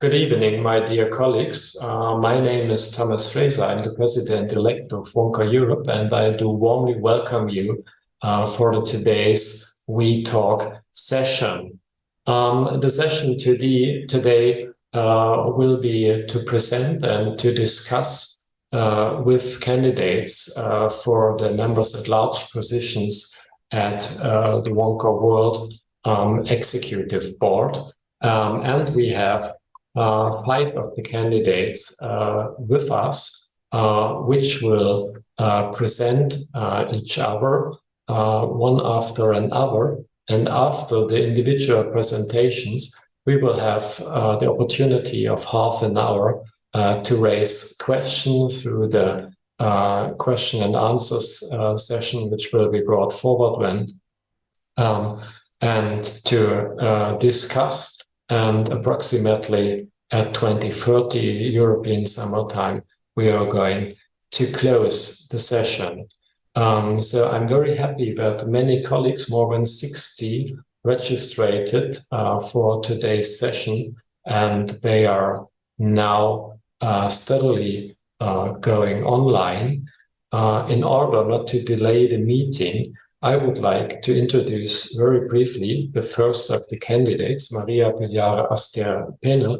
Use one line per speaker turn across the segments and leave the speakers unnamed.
Good evening, my dear colleagues. My name is Thomas Frese. I'm the President-elect of WONCA Europe, and I do warmly welcome you for today's We Talk session. The session today will be to present and to discuss with candidates for the members at large positions at the WONCA World Executive Board. And we have 5 of the candidates with us, which will present each other one after another. And after the individual presentations, we will have the opportunity of half an hour to raise questions through the question and answers session, which will be brought forward and to discuss. And approximately at 20:30 European summertime, we are going to close the session. So I'm very happy that many colleagues, more than 60, registered for today's session, and they are now steadily going online. In order not to delay the meeting, I would like to introduce very briefly the first of the candidates, Maria Pilar Aster Pena.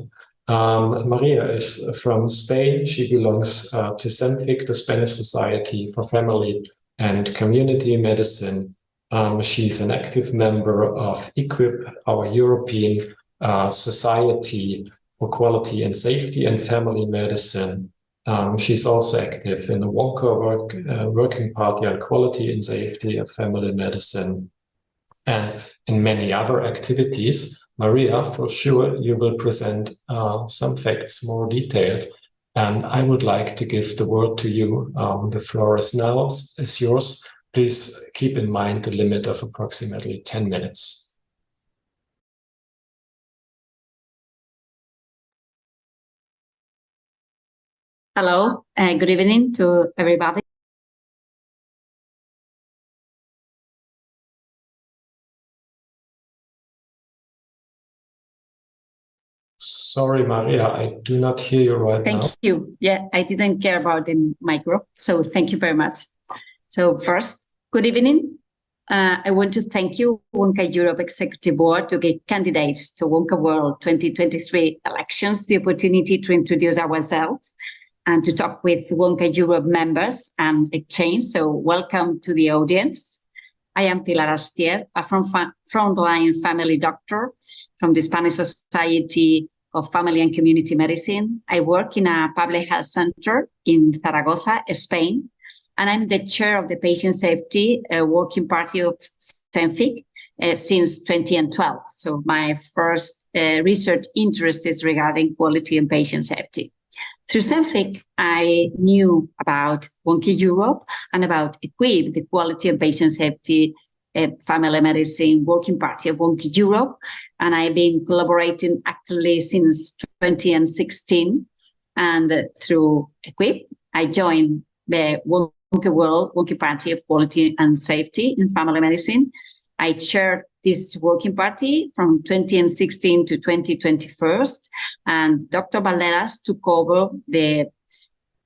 Maria is from Spain. She belongs to SENFIC, the Spanish Society for Family and Community Medicine. She's an active member of EQUIP, our European Society for Quality and Safety in Family Medicine. She's also active in the WONCA Working Party on Quality and Safety of Family Medicine and in many other activities. Maria, for sure, you will present some facts more detailed, and I would like to give the word to you. The floor is now is yours. Please keep in mind the limit of approximately 10 minutes.
Hello, good evening to everybody.
Sorry, Maria, I do not hear you right now.
Thank you. Yeah, I didn't care about the micro, so thank you very much. So first, good evening. I want to thank you, WONCA Europe Executive Board, to give candidates to WONCA World 2023 elections the opportunity to introduce ourselves and to talk with WONCA Europe members and exchange. So welcome to the audience. I am Pilar Astier, a frontline family doctor from the Spanish Society of Family and Community Medicine. I work in a public health center in Zaragoza, Spain, and I'm the chair of the Patient Safety Working Party of SENFIC since 2012. So my first research interest is regarding quality and patient safety. Through SENFIC, I knew about WONCA Europe and about EQUIP, the Quality and Patient Safety Family Medicine Working Party of WONCA Europe, and I've been collaborating actively since 2016. And through EQUIP, I joined the WONCA World WONCA Party of Quality and Safety in Family Medicine. I chaired this working party from 2016 to 2021, and Dr. Valderas took over the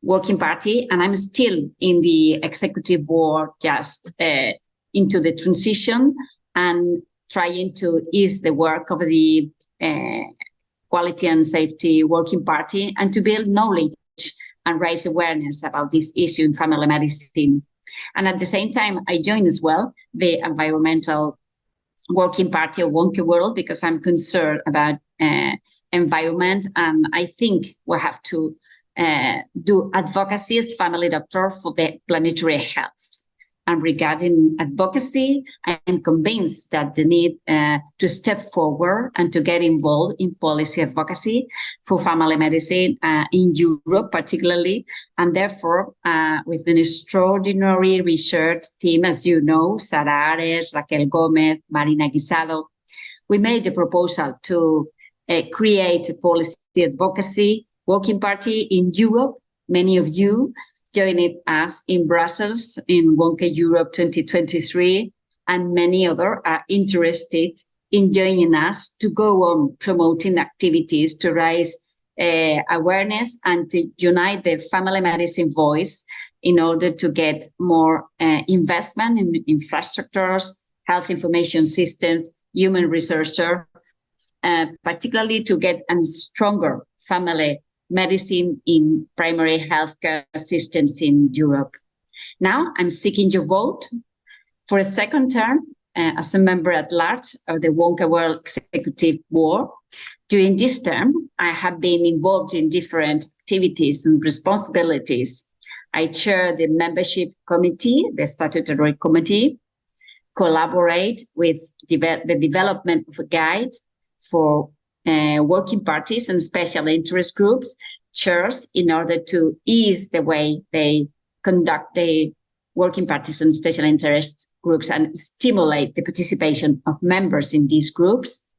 working party, and I'm still in the executive board, just into the transition and trying to ease the work of the Quality and Safety Working Party and to build knowledge and raise awareness about this issue in family medicine. And at the same time, I joined as well the Environmental Working Party of WONCA World because I'm concerned about environment, and I think we have to do advocacy as family doctor for the planetary health. And regarding advocacy, I am convinced that the need to step forward and to get involved in policy advocacy for family medicine in Europe particularly, and therefore with an extraordinary research team, as you know, Sara Ares, Raquel Gomez, Marina Guisado, we made a proposal to create a policy advocacy working party in Europe. Many of you joined us in Brussels in WONCA Europe 2023, and many others are interested in joining us to go on promoting activities to raise awareness and to unite the family medicine voice in order to get more investment in infrastructures, health information systems, human researcher, particularly to get a stronger family medicine in primary healthcare systems in Europe. Now I'm seeking your vote for a second term as a member at large of the WONCA World Executive Board. During this term, I have been involved in different activities and responsibilities. I chair the membership committee, the statutory committee, collaborate with the development of a guide for working parties and special interest groups, chairs, in order to ease the way they conduct the working parties and special interest groups and stimulate the participation of members in these groups.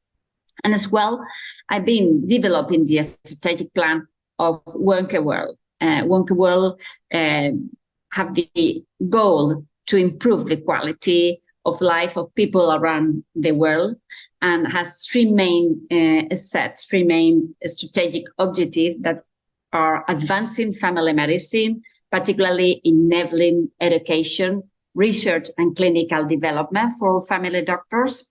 And as well, I've been developing the strategic plan of WONCA World. WONCA World have the goal to improve the quality of life of people around the world and has three main strategic objectives that are advancing family medicine, particularly enabling education, research and clinical development for family doctors,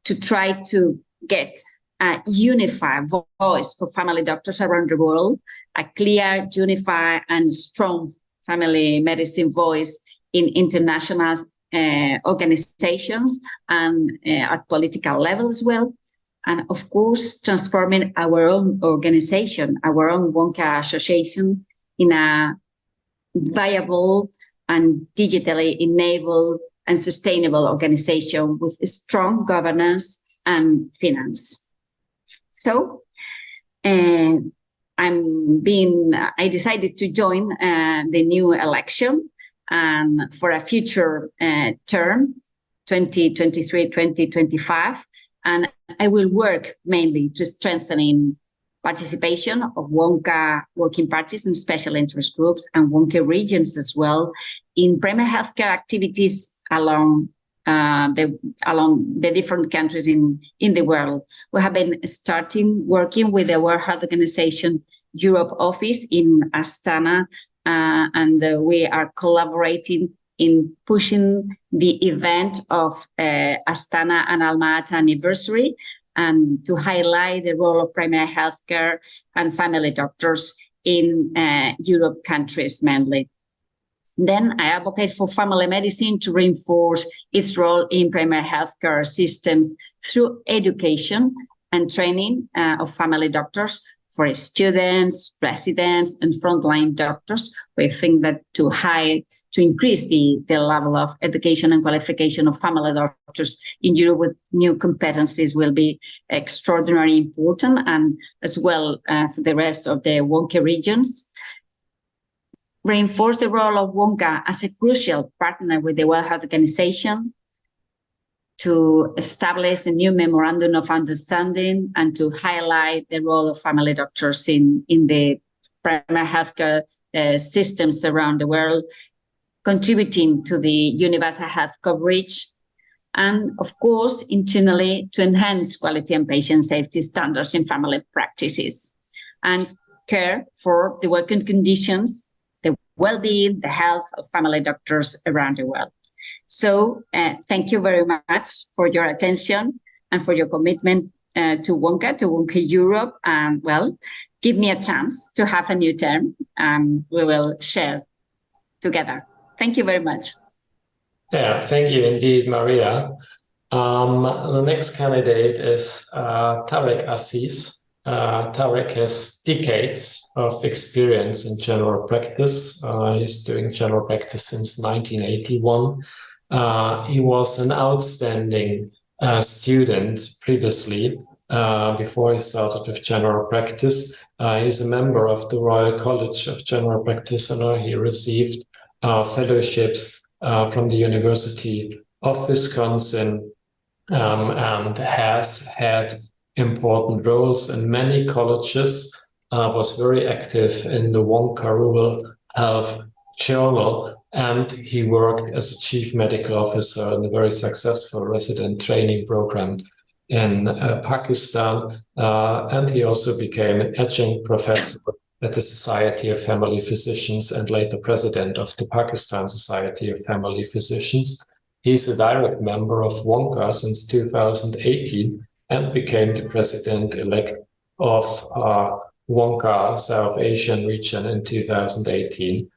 to try to get a unified voice for family doctors around the world, a clear, unified and strong family medicine voice in international organizations and at political level as well. And of course, transforming our own organization, our own WONCA Association, in a viable and digitally enabled and sustainable organization with strong governance and finance. So I decided to join the new election and for a future term, 2023-2025, and I will work mainly to strengthening participation of WONCA working parties and special interest groups and WONCA regions as well in primary healthcare activities along the different countries in the world. We have been working with the World Health Organization Europe office in Astana, and we are collaborating in pushing the event of Astana and Alma-Ata anniversary, and to highlight the role of primary healthcare and family doctors in Europe countries mainly. Then I advocate for family medicine to reinforce its role in primary healthcare systems through education and training of family doctors for students, residents, and frontline doctors. We think that to increase the level of education and qualification of family doctors in Europe with new competencies will be extraordinarily important, and as well for the rest of the WONCA regions. Reinforce the role of WONCA as a crucial partner with the World Health Organization to establish a new memorandum of understanding and to highlight the role of family doctors in the primary healthcare systems around the world, contributing to the universal health coverage, and of course, internally to enhance quality and patient safety standards in family practices and care for the working conditions, the well-being, the health of family doctors around the world. So thank you very much for your attention and for your commitment to WONCA Europe, and well, give me a chance to have a new term and we will share together. Thank you very much.
Yeah, thank you indeed, Maria. The next candidate is Tarek Aziz. Tarek has decades of experience in general practice. He's doing general practice since 1981. He was an outstanding student previously, before he started with general practice. He's a member of the Royal College of General Practitioners. He received fellowships from the University of Wisconsin and has had important roles in many colleges, was very active in the WONCA Rural Health Journal, and he worked as a chief medical officer in a very successful resident training program in Pakistan, and he also became an adjunct professor at the Society of Family Physicians and later president of the Pakistan Society of Family Physicians. He's a direct member of WONCA since 2018 and became the president-elect of WONCA South Asian region in 2018.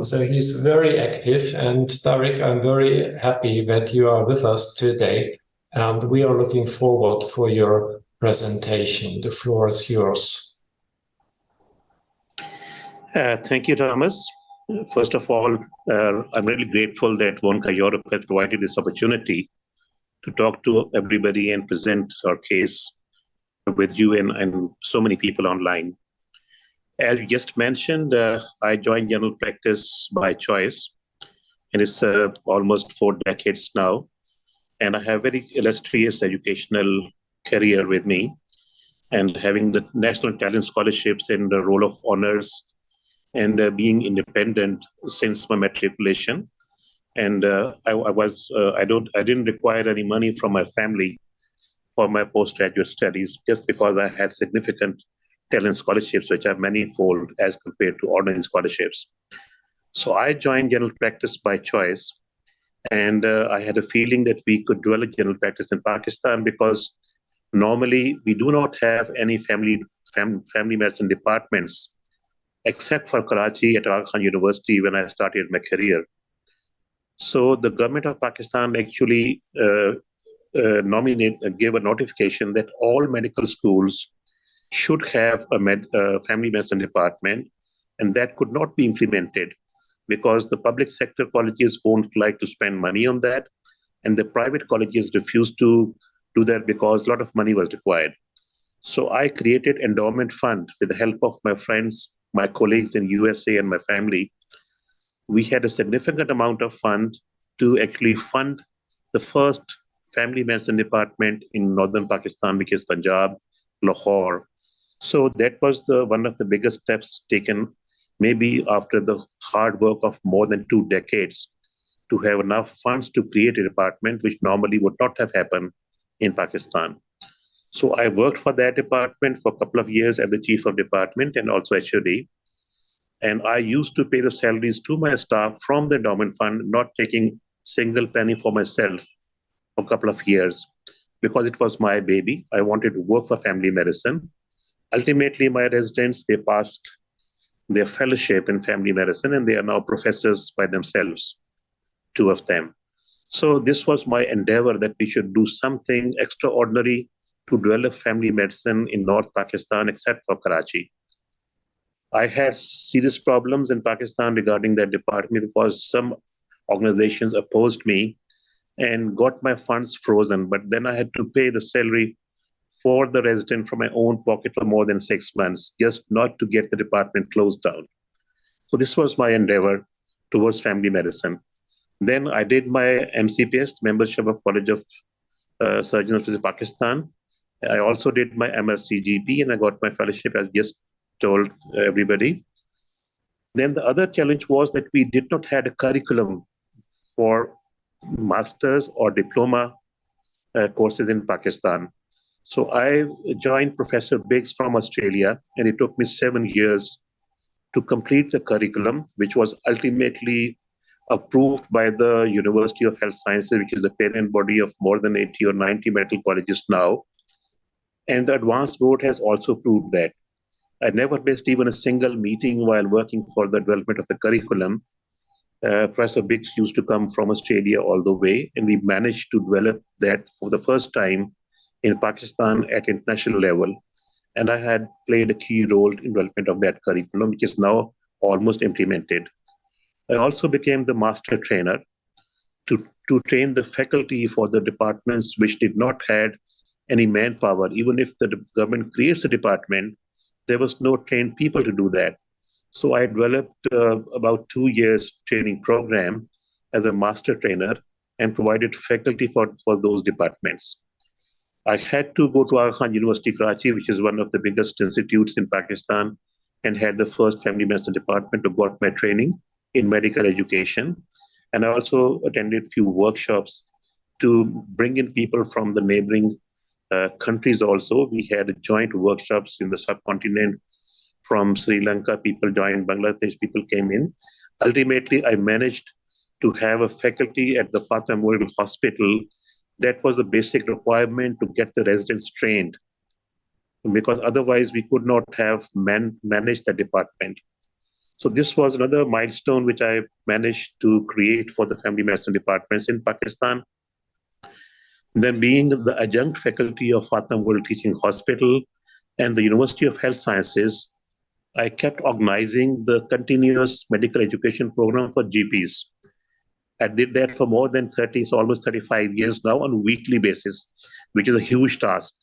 So he's very active, and Tariq, I'm very happy that you are with us today, and we are looking forward for your presentation. The floor is yours.
Thank you, Thomas. First of all, I'm really grateful that WONCA Europe has provided this opportunity to talk to everybody and present our case with you and so many people online. As you just mentioned, I joined general practice by choice, and it's almost 4 decades now. And I have very illustrious educational career with me, and having the National Talent Scholarships in the role of honors, and being independent since my matriculation. And I didn't require any money from my family for my postgraduate studies, just because I had significant talent scholarships, which are manifold as compared to ordinary scholarships. So I joined general practice by choice, and I had a feeling that we could develop general practice in Pakistan, because normally we do not have any family medicine departments, except for Karachi at Aga Khan University when I started my career. So the government of Pakistan actually gave a notification that all medical schools should have a family medicine department, and that could not be implemented because the public sector colleges won't like to spend money on that, and the private colleges refused to do that because a lot of money was required. So I created endowment fund with the help of my friends, my colleagues in USA and my family. We had a significant amount of fund to actually fund the first family medicine department in northern Pakistan, which is Punjab, Lahore. So that was one of the biggest steps taken, maybe after the hard work of more than 2 decades, to have enough funds to create a department which normally would not have happened in Pakistan. So I worked for that department for a couple of years as the chief of department and also HOD. And I used to pay the salaries to my staff from the endowment fund, not taking single penny for myself for a couple of years, because it was my baby. I wanted to work for family medicine. Ultimately, my residents, they passed their fellowship in family medicine, and they are now professors by themselves, 2 of them. So this was my endeavor, that we should do something extraordinary to develop family medicine in North Pakistan, except for Karachi. I had serious problems in Pakistan regarding that department because some organizations opposed me and got my funds frozen. But then I had to pay the salary for the resident from my own pocket for more than 6 months, just not to get the department closed down. So this was my endeavor towards family medicine. Then I did my MCPS, membership of College of Surgeons of Pakistan. I also did my MRCGP, and I got my fellowship, as just told everybody. Then the other challenge was that we did not have a curriculum for master's or diploma courses in Pakistan. So I joined Professor Biggs from Australia, and it took me 7 years to complete the curriculum, which was ultimately approved by the University of Health Sciences, which is the parent body of more than 80 or 90 medical colleges now. And the advanced board has also proved that. I never missed even a single meeting while working for the development of the curriculum. Professor Biggs used to come from Australia all the way, and we managed to develop that for the first time in Pakistan at international level. And I had played a key role in development of that curriculum, which is now almost implemented. I also became the master trainer to train the faculty for the departments which did not have any manpower. Even if the government creates a department, there was no trained people to do that. So I developed about 2 years training program as a master trainer and provided faculty for those departments. I had to go to Aga Khan University, Karachi, which is one of the biggest institutes in Pakistan, and had the first family medicine department to got my training in medical education. And I also attended a few workshops to bring in people from the neighboring countries also. We had joint workshops in the subcontinent. From Sri Lanka, people joined, Bangladesh people came in. Ultimately, I managed to have a faculty at the Fatah Memorial Hospital. That was the basic requirement to get the residents trained, because otherwise we could not have managed the department. So this was another milestone which I managed to create for the family medicine departments in Pakistan. Then being the adjunct faculty of Fatah Memorial Teaching Hospital and the University of Health Sciences, I kept organizing the continuous medical education program for GPs. I did that for more than 30, so almost 35 years now on a weekly basis, which is a huge task,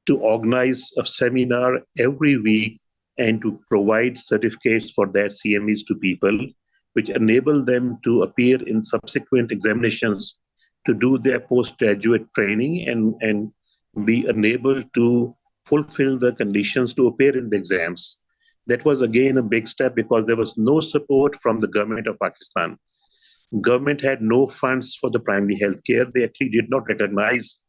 to organize a seminar every week and to provide certificates for that CMEs to people, which enable them to appear in subsequent examinations to do their postgraduate training and be enabled to fulfill the conditions to appear in the exams. That was again a big step because there was no support from the government of Pakistan. Government had no funds for the primary health care. They actually did not recognize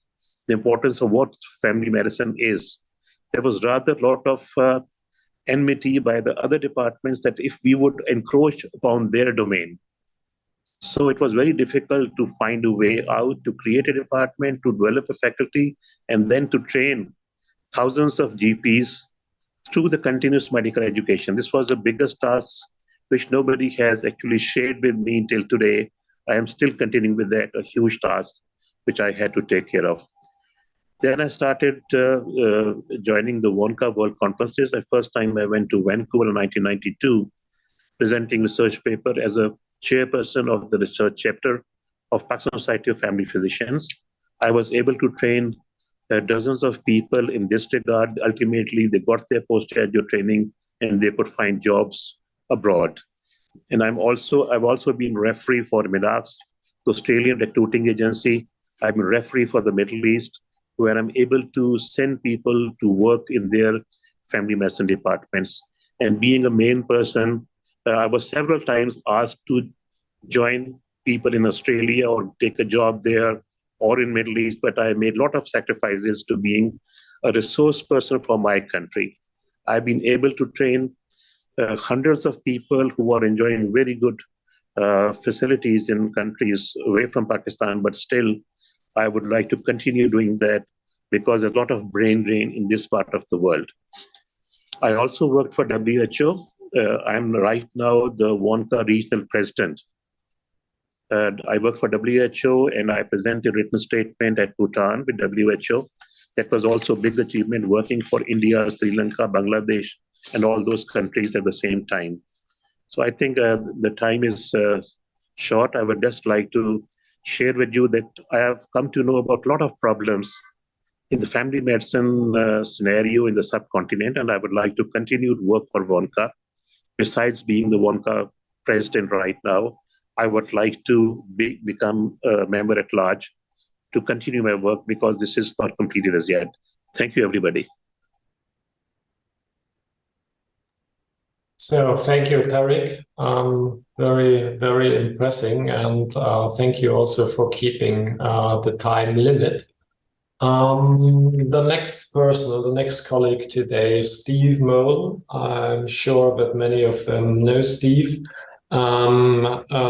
the importance of what family medicine is. There was rather a lot of enmity by the other departments that if we would encroach upon their domain. So it was very difficult to find a way out, to create a department, to develop a faculty, and then to train thousands of GPs through the continuous medical education. This was the biggest task which nobody has actually shared with me until today. I am still continuing with that, a huge task which I had to take care of. Then I started joining the WONCA World Conferences. The first time I went to Vancouver in 1992, presenting research paper as a chairperson of the research chapter of Pakistan Society of Family Physicians. I was able to train dozens of people in this regard. Ultimately, they got their postgraduate training and they could find jobs abroad. And I've also been referee for MINAFS, the Australian recruiting agency. I've been referee for the Middle East, where I'm able to send people to work in their family medicine departments. And being a main person, I was several times asked to join people in Australia or take a job there or in Middle East, but I made a lot of sacrifices to being a resource person for my country. I've been able to train hundreds of people who are enjoying very good facilities in countries away from Pakistan, but still I would like to continue doing that because there's a lot of brain drain in this part of the world. I also worked for WHO. I'm right now the WONCA regional president. I work for WHO and I presented a written statement at Bhutan with WHO. That was also a big achievement, working for India, Sri Lanka, Bangladesh, and all those countries at the same time. So I think the time is short. I would just like to share with you that I have come to know about a lot of problems in the family medicine scenario in the subcontinent, and I would like to continue to work for WONCA. Besides being the WONCA president right now, I would like to become a member at large to continue my work because this is not completed as yet. Thank you, everybody.
So thank you, Tariq. Very, very impressive. And thank you also for keeping the time limit. The next person, the next colleague today is Steve Mole. I'm sure that many of them know Steve.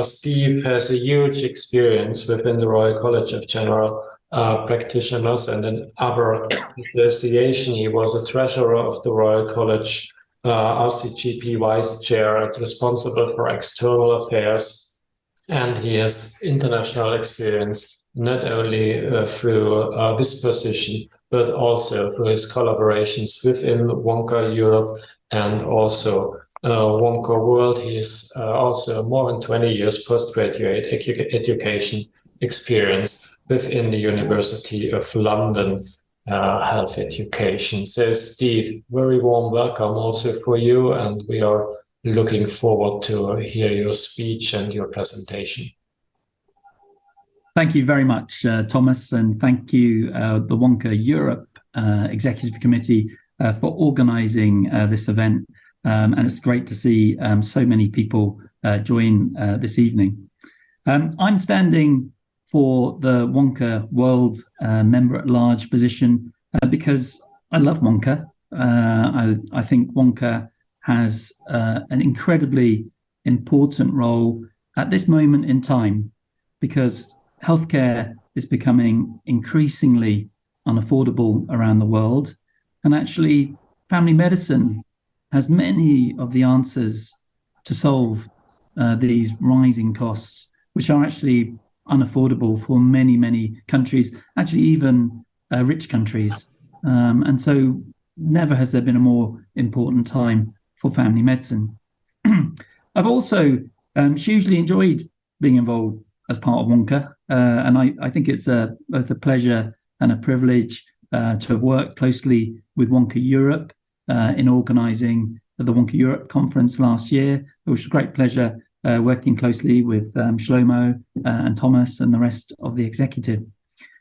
Steve has a huge experience within the Royal College of General Practitioners and in other association. He was a treasurer of the Royal College, RCGP vice chair and responsible for external affairs. And he has international experience, not only through this position, but also through his collaborations within WONCA Europe and also WONCA World. He is also more than 20 years postgraduate education experience within the University of London health education. So Steve, very warm welcome also for you, and we are looking forward to hear your speech and your presentation.
Thank you very much, Thomas, and thank you, the WONCA Europe Executive Committee for organising this event. And it's great to see so many people join this evening. I'm standing for the WONCA World Member at Large position because I love WONCA. I think WONCA has an incredibly important role at this moment in time because healthcare is becoming increasingly unaffordable around the world. And actually, family medicine has many of the answers to solve these rising costs, which are actually unaffordable for many, many countries, actually even rich countries. And so never has there been a more important time for family medicine. I've also hugely enjoyed being involved as part of WONCA, and I think it's both a pleasure and a privilege to have worked closely with WONCA Europe in organising the WONCA Europe conference last year. It was a great pleasure working closely with Shlomo and Thomas and the rest of the executive.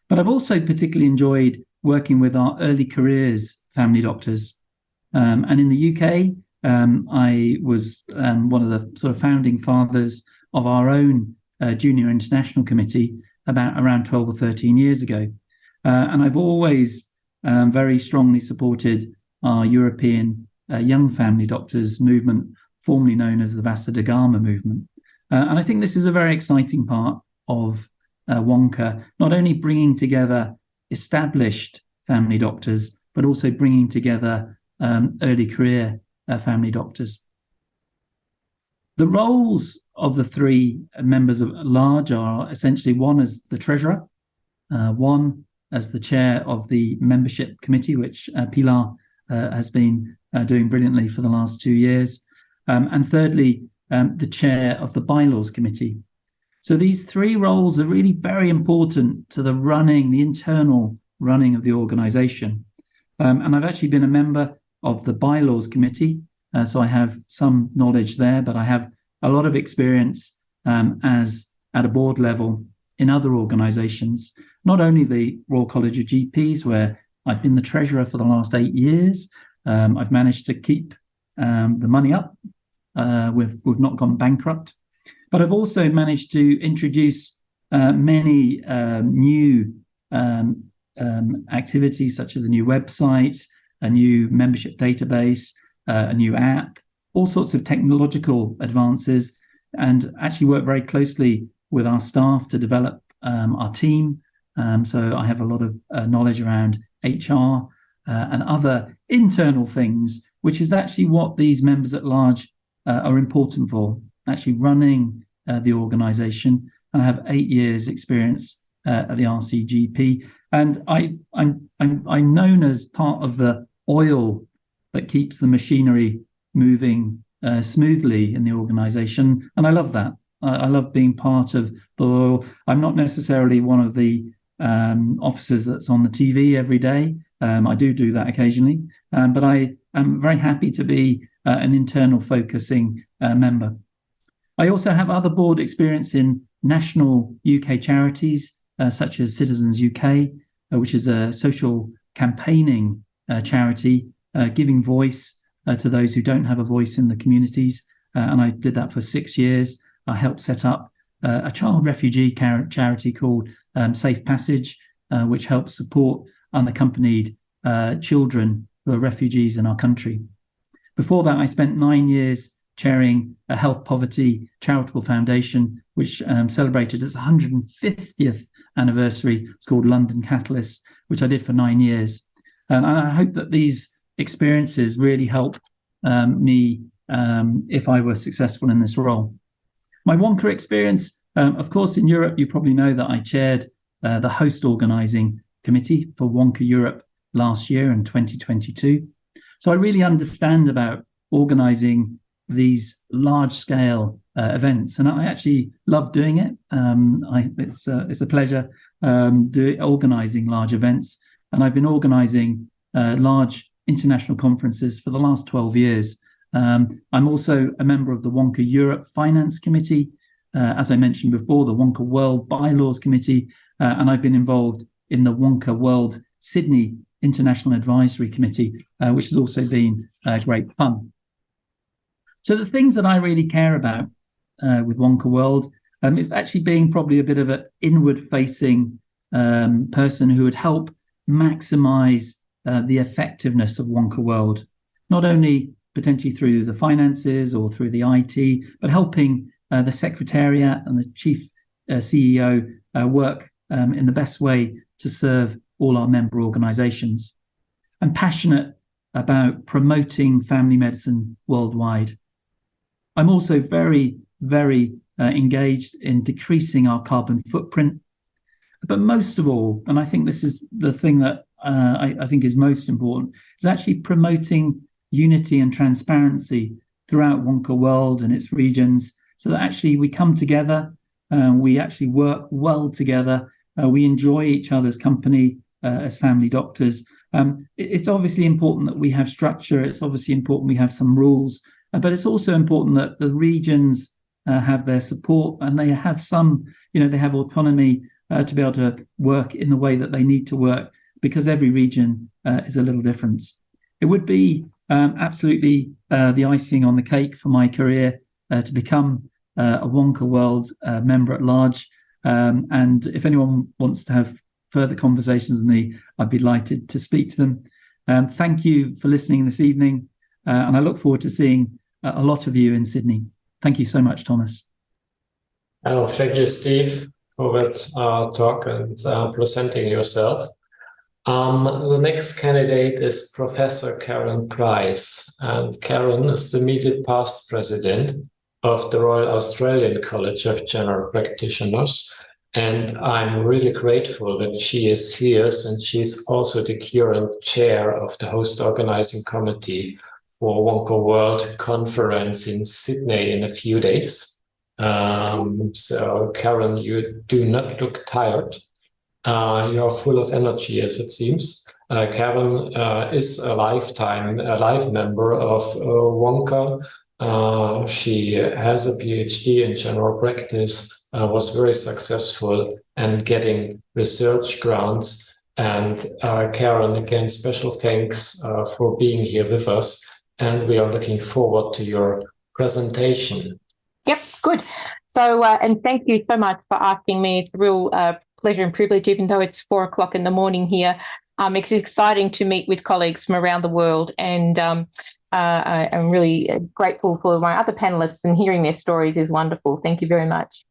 But I've also particularly enjoyed working with our early careers family doctors. And in the UK, I was one of the sort of founding fathers of our own Junior International Committee around 12 or 13 years ago. And I've always very strongly supported our European young family doctors movement, formerly known as the Vasta da Gama movement. And I think this is a very exciting part of WONCA, not only bringing together established family doctors, but also bringing together early career family doctors. The roles of the three members at large are essentially one as the treasurer, one as the chair of the membership committee, which Pilar has been doing brilliantly for the last 2 years, and thirdly, the chair of the bylaws committee. So these three roles are really very important to the internal running of the organisation. And I've actually been a member of the bylaws committee, so I have some knowledge there, but I have a lot of experience as at a board level in other organisations, not only the Royal College of GPs, where I've been the treasurer for the last 8 years. I've managed to keep the money up. We've not gone bankrupt. But I've also managed to introduce many new activities, such as a new website, a new membership database, a new app, all sorts of technological advances, and actually work very closely with our staff to develop our team. So I have a lot of knowledge around HR and other internal things, which is actually what these members at large are important for, actually running the organisation. And I have 8 years experience at the RCGP, and I'm known as part of the oil that keeps the machinery moving smoothly in the organisation, and I love that. I love being part of the oil. I'm not necessarily one of the officers that's on the TV every day. I do that occasionally, but I am very happy to be an internal focusing member. I also have other board experience in national UK charities, such as Citizens UK, which is a social campaigning charity, giving voice to those who don't have a voice in the communities. And I did that for 6 years. I helped set up a child refugee charity called Safe Passage, which helps support unaccompanied children who are refugees in our country. Before that, I spent 9 years chairing a health poverty charitable foundation, which celebrated its 150th anniversary. It's called London Catalyst, which I did for 9 years. And I hope that these experiences really help me if I were successful in this role. My WONCA experience, of course, in Europe, you probably know that I chaired the host organising committee for WONCA Europe last year in 2022. So I really understand about organising these large-scale events, and I actually love doing it. It's a pleasure organising large events, and I've been organising large international conferences for the last 12 years. I'm also a member of the WONCA Europe Finance Committee, as I mentioned before, the WONCA World Bylaws Committee, and I've been involved in the WONCA World Sydney International Advisory Committee, which has also been great fun. So the things that I really care about with WONCA World, It's actually being probably a bit of an inward-facing person who would help maximize the effectiveness of WONCA World, not only potentially through the finances or through the IT, but helping the Secretariat and the Chief CEO work in the best way to serve all our member organizations. I'm passionate about promoting family medicine worldwide. I'm also very, very engaged in decreasing our carbon footprint. But most of all, and I think this is the thing that I think is most important, is actually promoting unity and transparency throughout WONCA World and its regions, so that actually we come together, we actually work well together, we enjoy each other's company as family doctors. It's obviously important that we have structure, it's obviously important we have some rules, but it's also important that the regions have their support and they have some, they have autonomy to be able to work in the way that they need to work, because every region is a little different. It would be absolutely the icing on the cake for my career to become a WONCA World member at large. And if anyone wants to have further conversations with me, I'd be delighted to speak to them. Thank you for listening this evening. And I look forward to seeing a lot of you in Sydney. Thank you so much, Thomas.
Oh, thank you, Steve, for that talk and presenting yourself. The next candidate is Professor Karen Price, and Karen is the immediate past president of the Royal Australian College of General Practitioners, and I'm really grateful that she is here, since she's also the current chair of the host organizing committee for WONCA World Conference in Sydney in a few days. So Karen, you do not look tired. You are full of energy, as it seems. Karen is a life member of WONCA. She has a PhD in general practice, was very successful and getting research grants. And Karen, again, special thanks for being here with us. And we are looking forward to your presentation.
Yep, good. So, and thank you so much for asking me. It's a real pleasure and privilege, even though it's 4 o'clock in the morning here. It's exciting to meet with colleagues from around the world, and I'm really grateful for my other panelists, and hearing their stories is wonderful. Thank you very much.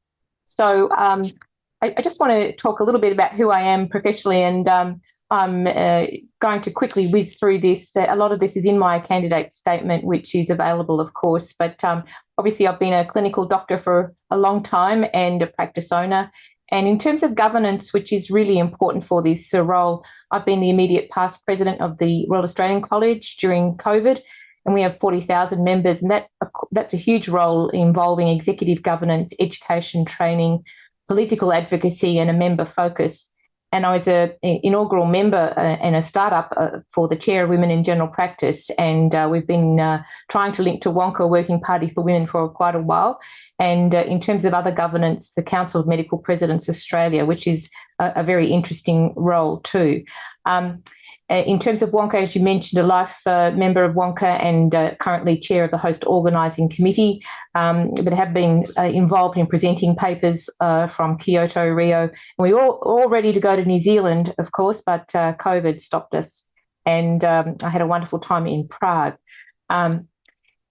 So I just want to talk a little bit about who I am professionally, and I'm going to quickly whiz through this. A lot of this is in my candidate statement, which is available, of course, but obviously I've been a clinical doctor for a long time and a practice owner. And in terms of governance, which is really important for this role, I've been the immediate past president of the Royal Australian College during COVID, and we have 40,000 members, and that's a huge role involving executive governance, education, training, political advocacy, and a member focus. And I was an inaugural member and a startup for the Chair of Women in General Practice. And we've been trying to link to WONCA, Working Party for Women, for quite a while. And in terms of other governance, the Council of Medical Presidents Australia, which is a very interesting role too. In terms of WONCA, as you mentioned, a life member of WONCA and currently chair of the host organising committee, but have been involved in presenting papers from Kyoto, Rio. And we were all ready to go to New Zealand, of course, but COVID stopped us. And I had a wonderful time in Prague.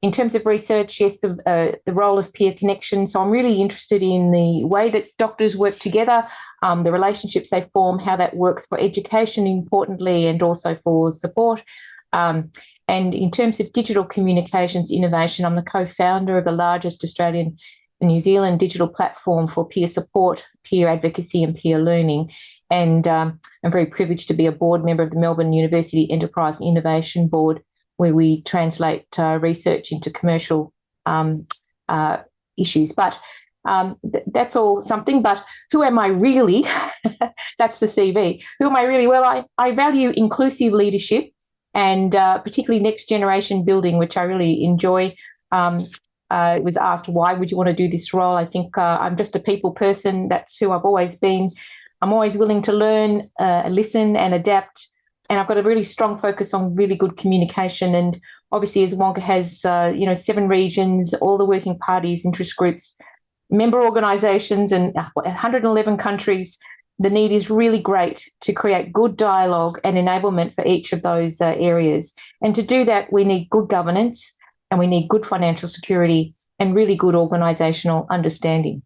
In terms of research, yes, the role of peer connection. So I'm really interested in the way that doctors work together, the relationships they form, how that works for education, importantly, and also for support. And in terms of digital communications innovation, I'm the co-founder of the largest Australian and New Zealand digital platform for peer support, peer advocacy, and peer learning. And I'm very privileged to be a board member of the Melbourne University Enterprise and Innovation Board, where we translate research into commercial issues. But that's all something. But who am I really? That's the CV. Who am I really? Well, I value inclusive leadership and particularly next generation building, which I really enjoy. It was asked, why would you want to do this role? I think I'm just a people person. That's who I've always been. I'm always willing to learn, listen and adapt. And I've got a really strong focus on really good communication. And obviously, as WONCA has, 7 regions, all the working parties, interest groups, member organisations in 111 countries, the need is really great to create good dialogue and enablement for each of those areas. And to do that, we need good governance and we need good financial security and really good organisational understanding.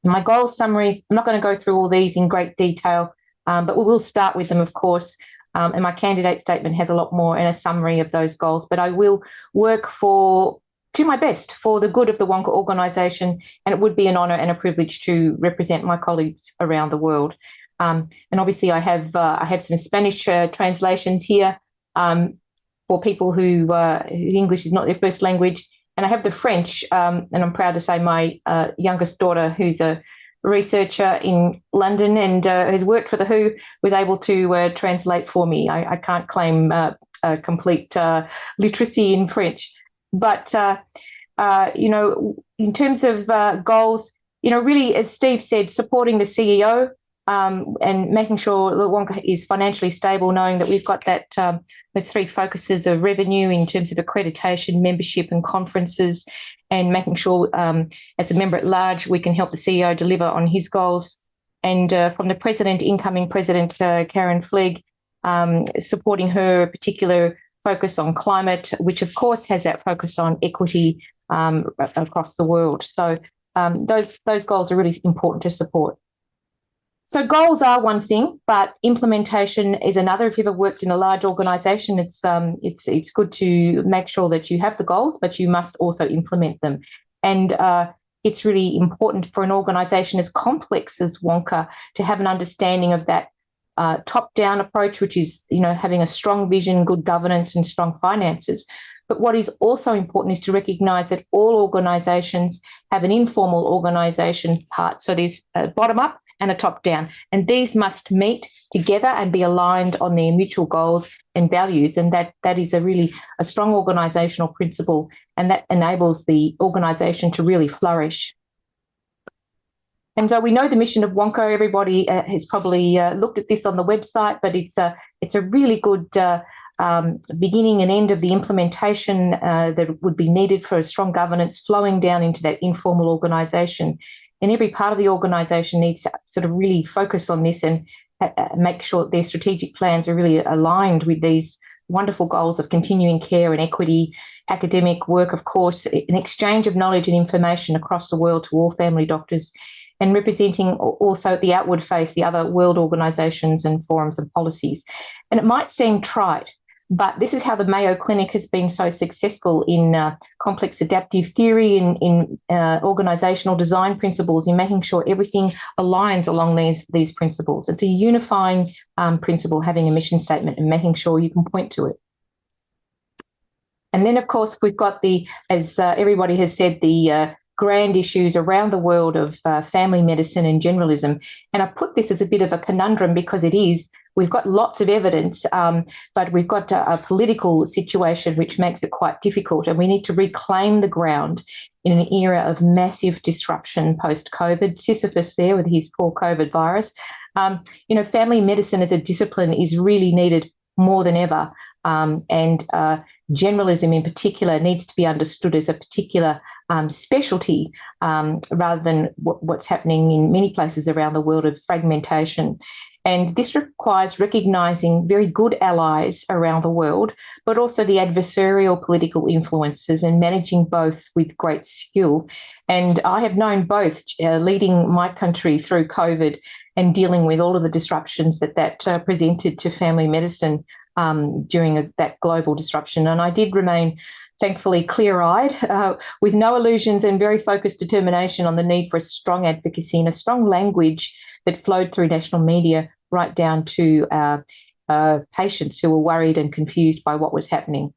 My goal summary, I'm not going to go through all these in great detail, but we will start with them, of course. And my candidate statement has a lot more and a summary of those goals, but I will work to my best for the good of the WONCA organisation, and it would be an honour and a privilege to represent my colleagues around the world. And obviously, I have some Spanish translations here for people who English is not their first language, and I have the French. And I'm proud to say my youngest daughter, who's a researcher in London and has worked for the WHO, was able to translate for me. I can't claim complete literacy in French. But, in terms of goals, really, as Steve said, supporting the CEO and making sure that WONCA is financially stable, knowing that we've got that those three focuses of revenue in terms of accreditation, membership and conferences, and making sure as a member at large, we can help the CEO deliver on his goals. And from the president, incoming President Karen Flegg, supporting her particular focus on climate, which of course has that focus on equity across the world. So those goals are really important to support. So goals are one thing, but implementation is another. If you've ever worked in a large organisation, it's good to make sure that you have the goals, but you must also implement them. And it's really important for an organisation as complex as WONCA to have an understanding of that top-down approach, which is, having a strong vision, good governance and strong finances. But what is also important is to recognise that all organisations have an informal organisation part. So there's a bottom-up and a top-down. And these must meet together and be aligned on their mutual goals and values. And that is a strong organisational principle, and that enables the organisation to really flourish. And so we know the mission of WONCA. Everybody has probably looked at this on the website, but it's a really good beginning and end of the implementation that would be needed for a strong governance flowing down into that informal organisation. And every part of the organisation needs to sort of really focus on this and make sure their strategic plans are really aligned with these wonderful goals of continuing care and equity, academic work, of course, an exchange of knowledge and information across the world to all family doctors, and representing also the outward face, the other world organisations and forums and policies. And it might seem trite, but this is how the Mayo Clinic has been so successful in complex adaptive theory, in organisational design principles, in making sure everything aligns along these principles. It's a unifying principle, having a mission statement and making sure you can point to it. And then, of course, we've got as everybody has said, the grand issues around the world of family medicine and generalism. And I put this as a bit of a conundrum because it is. We've got lots of evidence, but we've got a political situation which makes it quite difficult, and we need to reclaim the ground in an era of massive disruption post-COVID. Sisyphus there with his poor COVID virus. Family medicine as a discipline is really needed more than ever, and generalism in particular needs to be understood as a particular specialty rather than what's happening in many places around the world of fragmentation. And this requires recognising very good allies around the world, but also the adversarial political influences and managing both with great skill. And I have known both leading my country through COVID and dealing with all of the disruptions that presented to family medicine during that global disruption. And I did remain thankfully clear-eyed, with no illusions and very focused determination on the need for a strong advocacy and a strong language that flowed through national media right down to patients who were worried and confused by what was happening.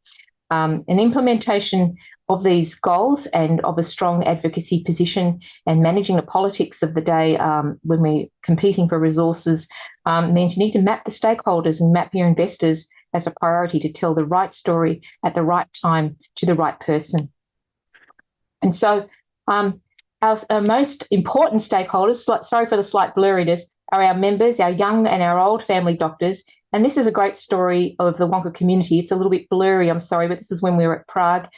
An implementation of these goals and of a strong advocacy position and managing the politics of the day when we're competing for resources means you need to map the stakeholders and map your investors as a priority to tell the right story at the right time to the right person. And so our most important stakeholders, sorry for the slight blurriness, are our members, our young and our old family doctors. And this is a great story of the WONCA community. It's a little bit blurry, I'm sorry, but this is when we were at Prague.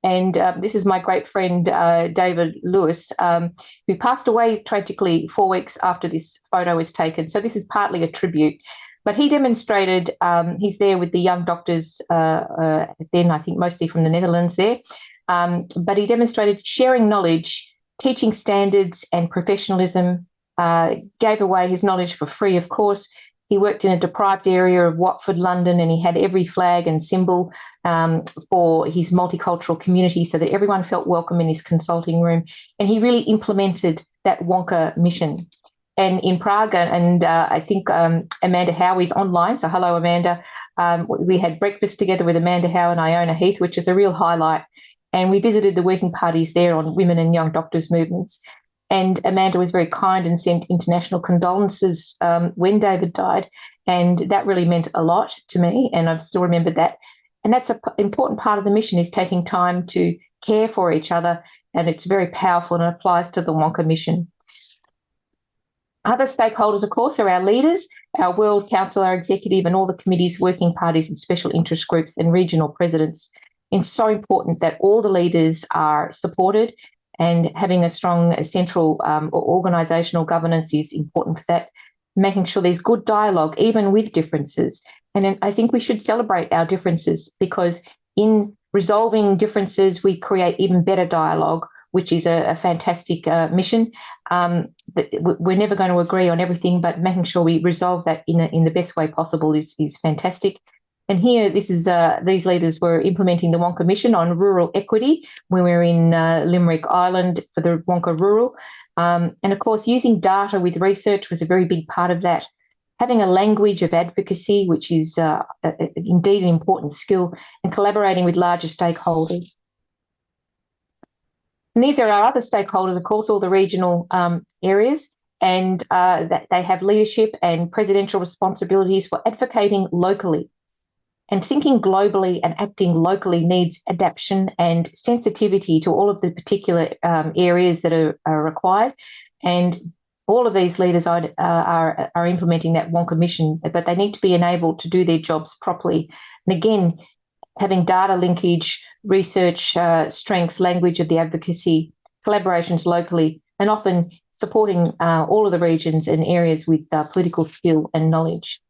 And this is my great friend, David Lewis, who passed away tragically 4 weeks after this photo was taken. So this is partly a tribute. But he demonstrated, he's there with the young doctors, then I think mostly from the Netherlands there, but he demonstrated sharing knowledge, teaching standards and professionalism, gave away his knowledge for free, of course. He worked in a deprived area of Watford, London, and he had every flag and symbol for his multicultural community so that everyone felt welcome in his consulting room. And he really implemented that WONCA mission. And in Prague, and I think Amanda Howe is online. So hello, Amanda. We had breakfast together with Amanda Howe and Iona Heath, which is a real highlight. And we visited the working parties there on women and young doctors movements. And Amanda was very kind and sent international condolences when David died. And that really meant a lot to me. And I've still remembered that. And that's an important part of the mission, is taking time to care for each other. And it's very powerful and applies to the WONCA mission. Other stakeholders, of course, are our leaders, our World Council, our executive, and all the committees, working parties and special interest groups and regional presidents. It's so important that all the leaders are supported, and having a strong central organisational governance is important for that, making sure there's good dialogue, even with differences. And I think we should celebrate our differences, because in resolving differences, we create even better dialogue, which is a fantastic mission. We're never going to agree on everything, but making sure we resolve that in the best way possible is fantastic. And here, this is these leaders were implementing the WONCA mission on rural equity when we were in Limerick Island for the WONCA Rural. And of course, using data with research was a very big part of that. Having a language of advocacy, which is indeed an important skill, and collaborating with larger stakeholders. And these are our other stakeholders, of course, all the regional areas, and that they have leadership and presidential responsibilities for advocating locally. And thinking globally and acting locally needs adaptation and sensitivity to all of the particular areas that are required. And all of these leaders are implementing that WONCA mission, but they need to be enabled to do their jobs properly. And again, having data linkage, research strength, language of the advocacy, collaborations locally, and often supporting all of the regions and areas with political skill and knowledge.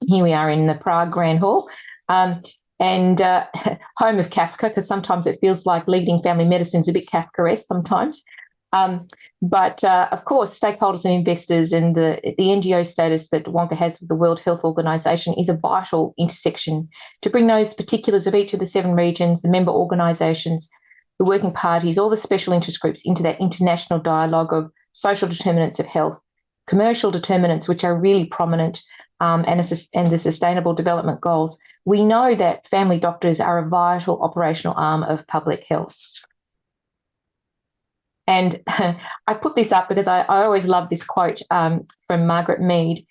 Here we are in the Prague Grand Hall, and home of Kafka, because sometimes it feels like leading family medicine is a bit Kafkaesque sometimes. But of course, stakeholders and investors and the NGO status that WONCA has with the World Health Organization is a vital intersection to bring those particulars of each of the 7 regions, the member organizations, the working parties, all the special interest groups into that international dialogue of social determinants of health, commercial determinants, which are really prominent, and the Sustainable Development Goals. We know that family doctors are a vital operational arm of public health. And I put this up because I always love this quote from Margaret Mead,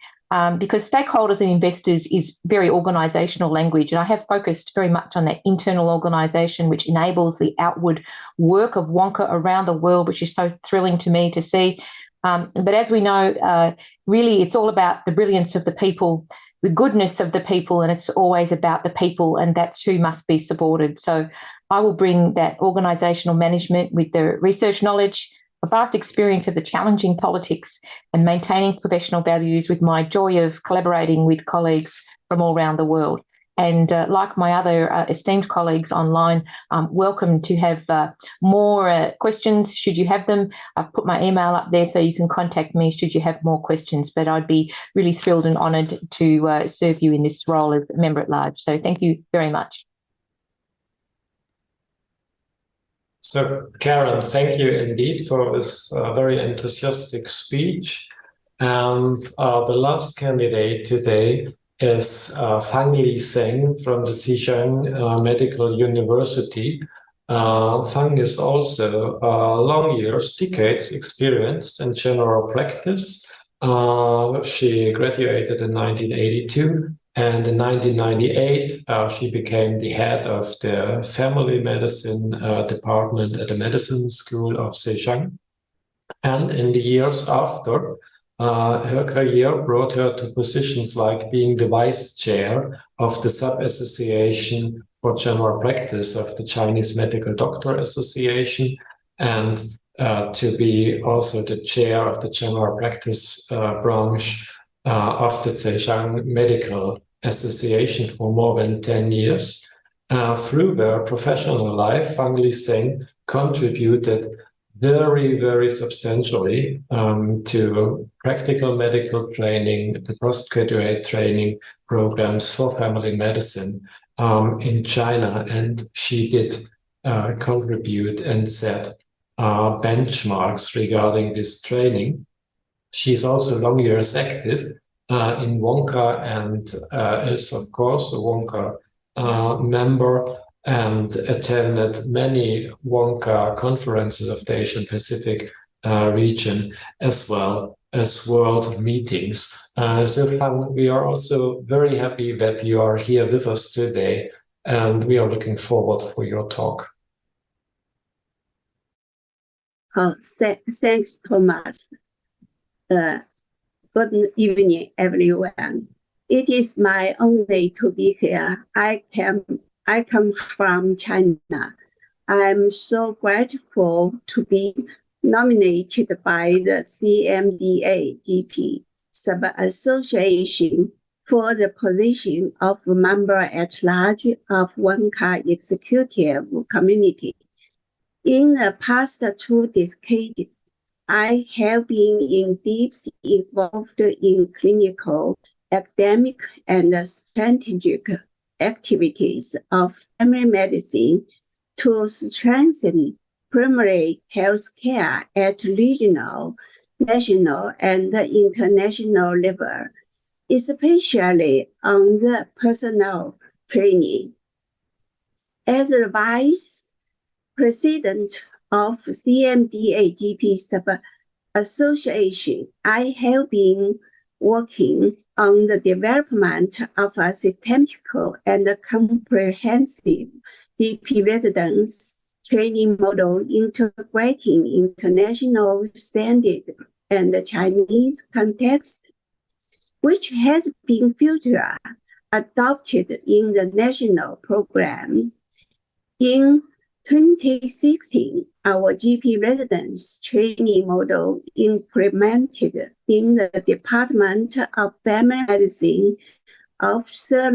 because stakeholders and investors is very organisational language. And I have focused very much on that internal organisation, which enables the outward work of WONCA around the world, which is so thrilling to me to see. But as we know, really, it's all about the brilliance of the people, the goodness of the people, and it's always about the people, and that's who must be supported. So I will bring that organisational management with the research knowledge, a vast experience of the challenging politics, and maintaining professional values with my joy of collaborating with colleagues from all around the world. And like my other esteemed colleagues online, welcome to have more questions should you have them. I've put my email up there so you can contact me should you have more questions, but I'd be really thrilled and honoured to serve you in this role as member at large. So thank you very much.
So Karen, thank you indeed for this very enthusiastic speech. And the last candidate today is Fang Li Seng from the Zhejiang Medical University. Fang is also long years, decades experienced in general practice. She graduated in 1982, and in 1998 she became the head of the family medicine department at the medicine school of Zhejiang. And in the years after, her career brought her to positions like being the vice chair of the sub-association for General Practice of the Chinese Medical Doctor Association, and to be also the chair of the General Practice branch of the Zhejiang Medical Association for more than 10 years. Through their professional life, Fang Li Seng contributed very, very substantially to practical medical training, the postgraduate training programs for family medicine in China. And she did contribute and set benchmarks regarding this training. She's also long years active in WONCA and is, of course, a WONCA member, and attended many WONCA conferences of the Asian Pacific region, as well as world meetings. So we are also very happy that you are here with us today, and we are looking forward for your talk.
Thanks, Thomas. Good evening, everyone. It is my honor to be here. I come from China. I'm so grateful to be nominated by the CMDA GP Sub-Association for the position of member at large of WONCA Executive Committee. In the past 2 decades, I have been deeply involved in clinical, academic, and strategic activities of family medicine to strengthen primary health care at regional, national, and international level, especially on the personnel training. As the Vice President of CMDA GP Sub-Association, I have been working on the development of a systematical and comprehensive GP residence training model integrating international standard and the Chinese context, which has been further adopted in the national program. In 2016, our GP residence training model implemented in the Department of Family Medicine of Sir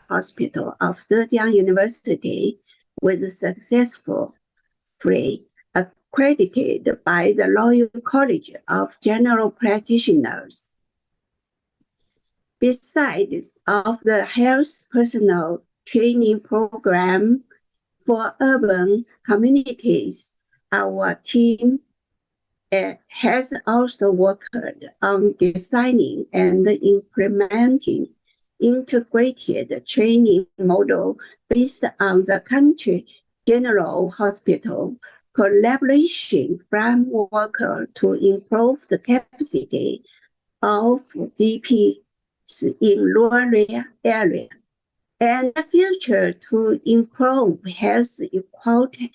Hospital of Zhejiang University was successfully accredited by the Royal College of General Practitioners. Besides of the health personnel training program for urban communities, our team has also worked on designing and implementing integrated training model based on the country general hospital collaboration framework to improve the capacity of GPs in rural areas, and the future to improve health equality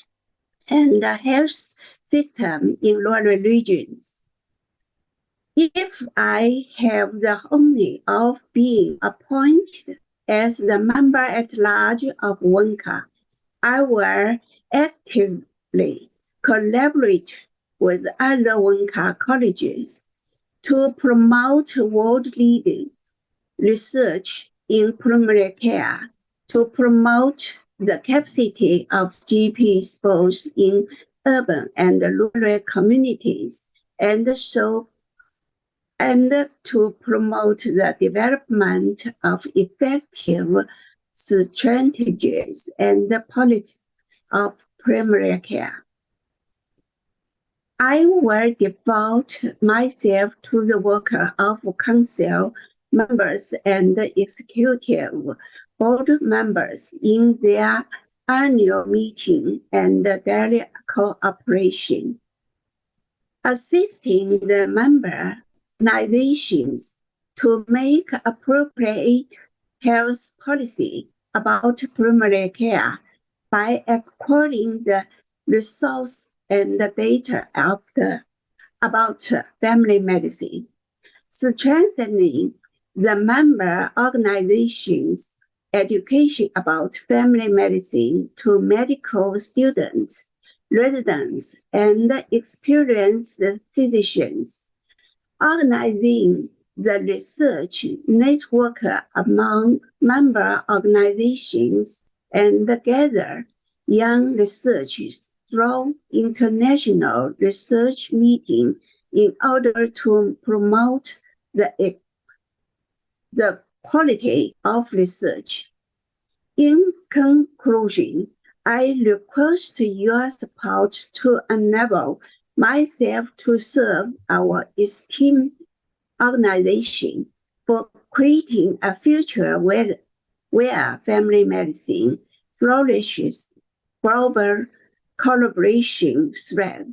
and the health system in rural regions. If I have the honor of being appointed as the member at large of WONCA, I will actively collaborate with other WONCA colleges to promote world-leading research in primary care, to promote the capacity of GPs both in urban and rural communities, and to promote the development of effective strategies and policies of primary care. I will devote myself to the work of council members and executive board members in their annual meeting and daily cooperation, assisting the member organizations to make appropriate health policy about primary care by acquiring the resource and the data about family medicine, strengthening the member organizations education about family medicine to medical students, residents, and experienced physicians, organizing the research network among member organizations and gather young researchers through international research meetings in order to promote the quality of research. In conclusion, I request your support to enable myself to serve our esteemed organization for creating a future where family medicine flourishes, global collaboration thrives,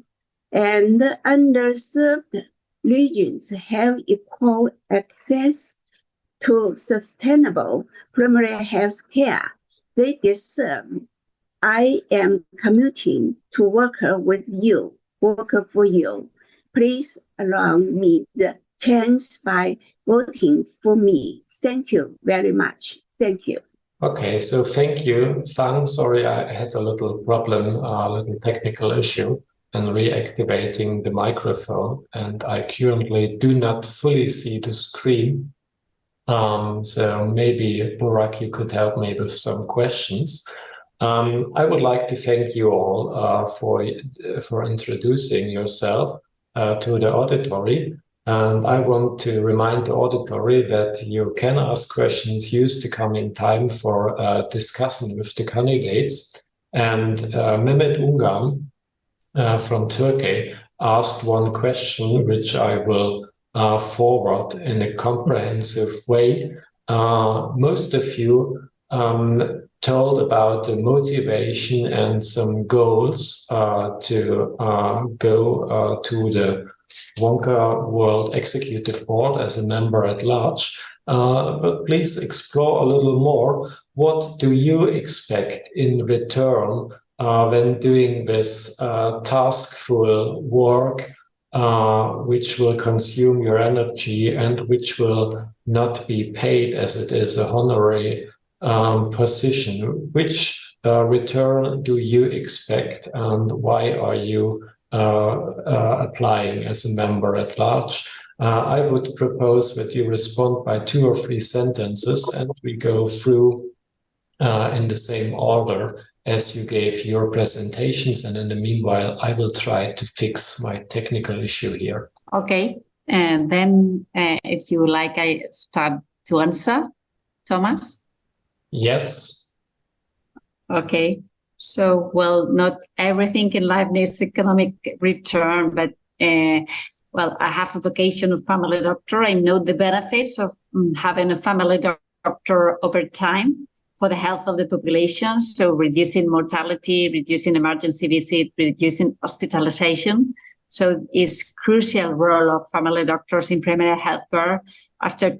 and underserved regions have equal access to sustainable primary health care they deserve. I am committing to work for you. Please allow me the chance by voting for me. Thank you very much. Thank you.
Okay, so thank you, Fang. Sorry, I had a little problem, a little technical issue in reactivating the microphone, and I currently do not fully see the screen. So maybe, Burak, you could help me with some questions. I would like to thank you all for introducing yourself to the auditory. And I want to remind the auditory that you can ask questions, use the coming time for discussing with the candidates. And Mehmet Ungan from Turkey asked one question, which I will forward in a comprehensive way. Most of you told about the motivation and some goals to go to the WONCA World Executive Board as a member at large. But please explore a little more. What do you expect in return when doing this taskful work, which will consume your energy and which will not be paid as it is a honorary position? Which return do you expect, and why are you applying as a member at large? I would propose that you respond by 2 or 3 sentences, and we go through in the same order as you gave your presentations. And in the meanwhile, I will try to fix my technical issue here.
Okay, and then if you like, I start to answer, Thomas?
Yes.
Okay. So, well, not everything in life needs economic return, but well, I have a vocation of family doctor. I know the benefits of having a family doctor over time for the health of the population. So reducing mortality, reducing emergency visit, reducing hospitalization. So it's crucial role of family doctors in primary health care. After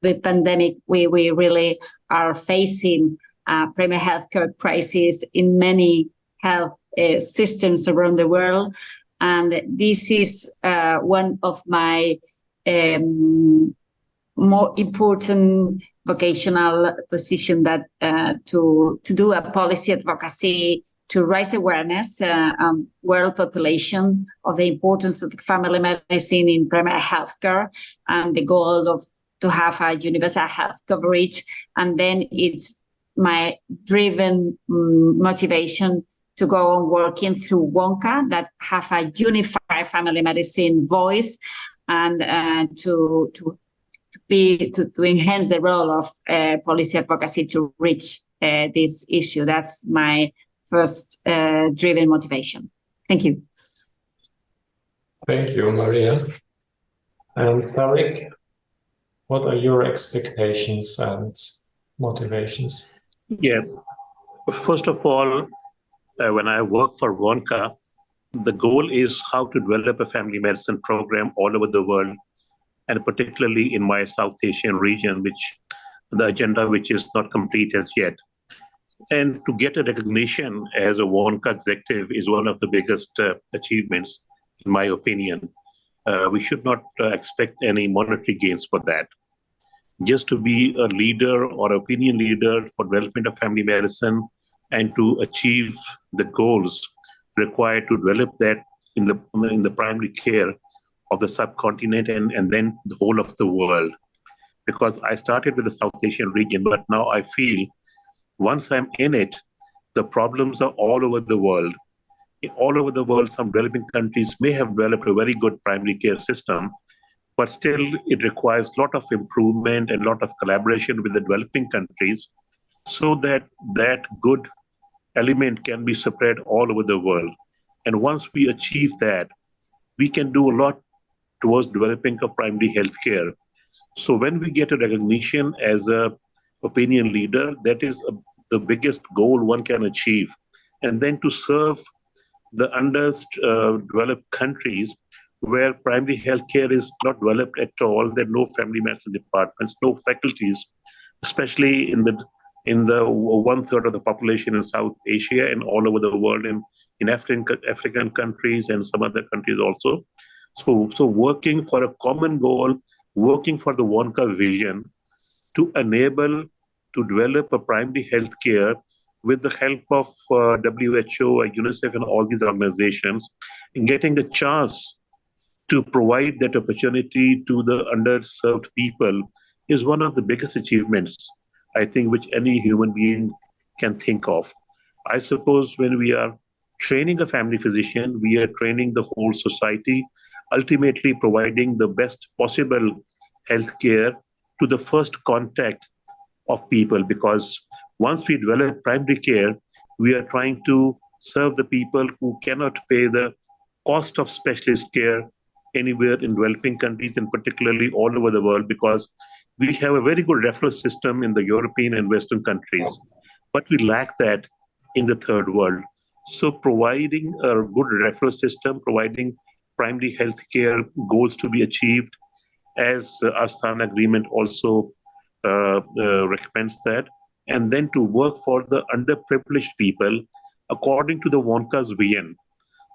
the pandemic, we really are facing primary healthcare crisis in many health systems around the world. And this is one of my more important vocational position, that to do a policy advocacy, to raise awareness world population of the importance of family medicine in primary healthcare, and the goal of to have a universal health coverage. And then it's my driven motivation to go on working through WONCA, that have a unified family medicine voice, and to enhance the role of policy advocacy to reach this issue. That's my first driven motivation. Thank you.
Thank you, Maria. And Tariq, what are your expectations and motivations?
Yeah, first of all, when I work for WONCA, the goal is how to develop a family medicine program all over the world, and particularly in my South Asian region, the agenda which is not complete as yet. And to get a recognition as a WONCA executive is one of the biggest achievements, in my opinion. We should not expect any monetary gains for that. just to be a leader or opinion leader for development of family medicine and to achieve the goals required to develop that in the primary care of the subcontinent and then the whole of the world. Because I started with the South Asian region, but now I feel once I'm in it, the problems are all over the world. All over the world, some developing countries may have developed a very good primary care system, but still it requires a lot of improvement and a lot of collaboration with the developing countries so that that good element can be spread all over the world. And once we achieve that, we can do a lot towards developing a primary health care. So when we get a recognition as a opinion leader, that is the biggest goal one can achieve. And then to serve the underdeveloped countries where primary health care is not developed at all, there are no family medicine departments, no faculties, especially in the 1/3 of the population in South Asia and all over the world, in African countries and some other countries also. So working for a common goal, working for the WONCA vision to enable to develop a primary health care with the help of WHO, UNICEF, and all these organizations, and getting a chance to provide that opportunity to the underserved people is one of the biggest achievements, I think, which any human being can think of. I suppose when we are training a family physician, we are training the whole society, ultimately providing the best possible health care to the first contact of people, because once we develop primary care, we are trying to serve the people who cannot pay the cost of specialist care anywhere in developing countries and particularly all over the world, because we have a very good referral system in the European and Western countries, but we lack that in the third world. So providing a good referral system, providing primary health care goals to be achieved, as our Astana agreement also recommends that, and then to work for the underprivileged people according to the WONCA's vision.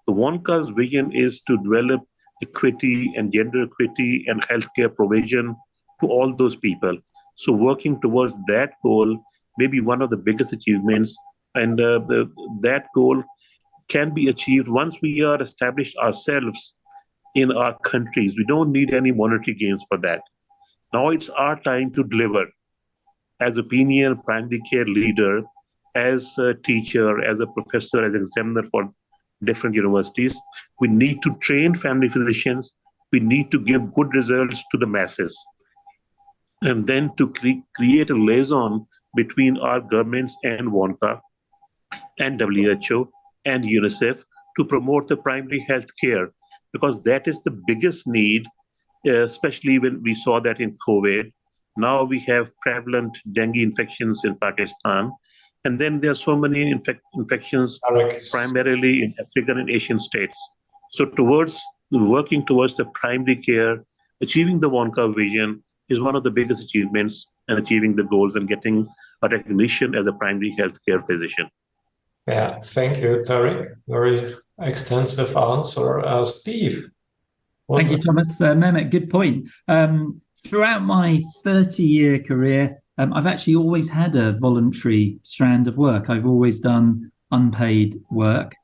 The WONCA's vision is to develop equity and gender equity and healthcare provision to all those people. So working towards that goal may be one of the biggest achievements, and that goal can be achieved once we are established ourselves in our countries. We don't need any monetary gains for that. Now it's our time to deliver as opinion primary care leader, as a teacher, as a professor, as an examiner for different universities. We need to train family physicians. We need to give good results to the masses. And then to create a liaison between our governments and WONCA and WHO and UNICEF to promote the primary health care, because that is the biggest need, especially when we saw that in COVID. Now we have prevalent dengue infections in Pakistan, and then there are so many infections primarily in African and Asian states. So towards working towards the primary care, achieving the WONCA vision is one of the biggest achievements, and achieving the goals and getting a recognition as a primary healthcare physician.
Yeah, thank you, Tariq. Very extensive answer. Steve.
Thank you, Thomas. Mehmet, good point. Throughout my 30-year career, I've actually always had a voluntary strand of work. I've always done unpaid work.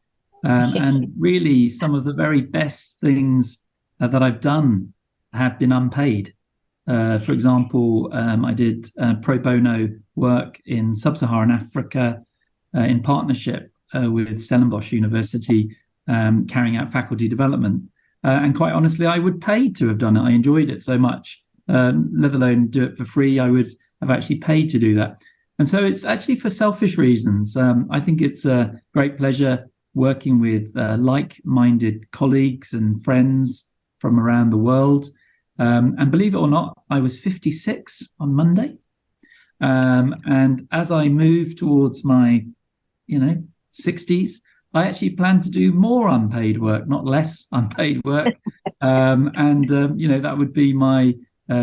And really, some of the very best things that I've done have been unpaid. For example, I did pro bono work in sub-Saharan Africa in partnership with Stellenbosch University, carrying out faculty development. And quite honestly, I would pay to have done it. I enjoyed it so much, let alone do it for free. I would have actually paid to do that. And so it's actually for selfish reasons. I think it's a great pleasure working with like-minded colleagues and friends from around the world. And believe it or not, I was 56 on Monday. And as I move towards my, 60s, I actually plan to do more unpaid work, not less unpaid work. That would be my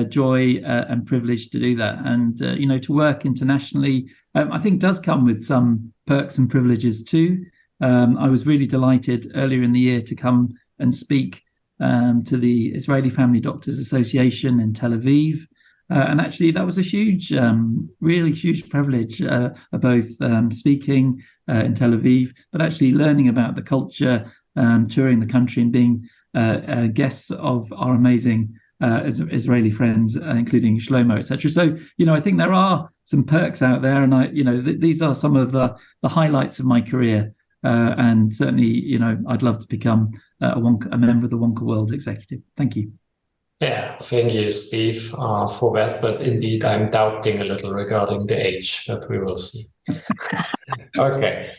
joy and privilege to do that. And, to work internationally, I think does come with some perks and privileges too. I was really delighted earlier in the year to come and speak to the Israeli Family Doctors Association in Tel Aviv. And actually, that was a huge, really huge privilege, both speaking in Tel Aviv, but actually learning about the culture, touring the country and being guests of our amazing Israeli friends, including Shlomo, etc. So, I think there are some perks out there, and these are some of the highlights of my career. And certainly, I'd love to become a member of the WONCA World Executive. Thank you.
Yeah, thank you, Steve, for that. But indeed, I'm doubting a little regarding the age, but we will see. Okay.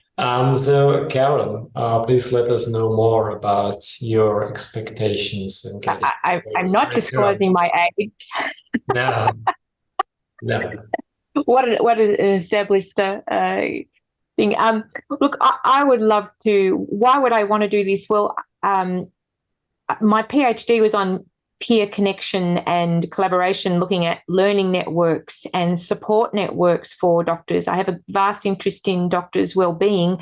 So, Karen, please let us know more about your expectations. And
I'm not disclosing my age.
No.
What an established thing. Look, I would love to. Why would I want to do this? Well, my PhD was on peer connection and collaboration, looking at learning networks and support networks for doctors. I have a vast interest in doctors' well-being,